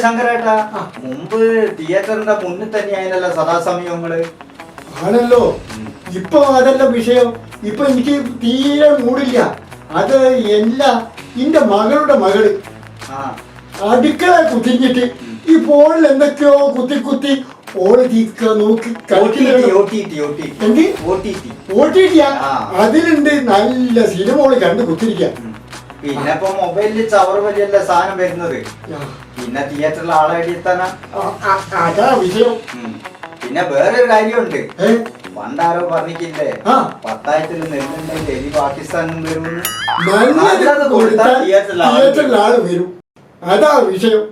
ശങ്കരേട്ടാ മുമ്പ് തിയേറ്ററിന്റെ മുന്നിൽ തന്നെയായിരുന്നല്ലോ സദാസമയങ്ങള് ആണല്ലോ. ഇപ്പൊ അതല്ല വിഷയം. ഇപ്പൊ എനിക്ക് തീരെ മൂടില്ല. അത് എന്റെ മകളുടെ മകള് അടുക്കള കുത്തിഞ്ഞിട്ട് ഈ ഫോണിൽ എന്തൊക്കെയോ കുത്തി കുത്തി ഓള് നോക്കി അതിലുണ്ട് നല്ല സിനിമ ഓള് കണ്ട് കുത്തിരിക്കാൻ. പിന്നെ ഇപ്പൊ മൊബൈലില് ചവർ വലിയല്ല സാധനം വരുന്നത്. പിന്നെ തിയേറ്ററിൽ ആളെ എത്താനാ അതാ വിഷയം. പിന്നെ വേറൊരു കാര്യമുണ്ട്. പണ്ടാരോ പറഞ്ഞില്ലേ 10,000 നെല്ലുണ്ടെങ്കിൽ എലി പാകിസ്ഥാനിൽ വരുമെന്ന്. തിയേറ്ററിൽ ആള് വരും. അതാ വിഷയം.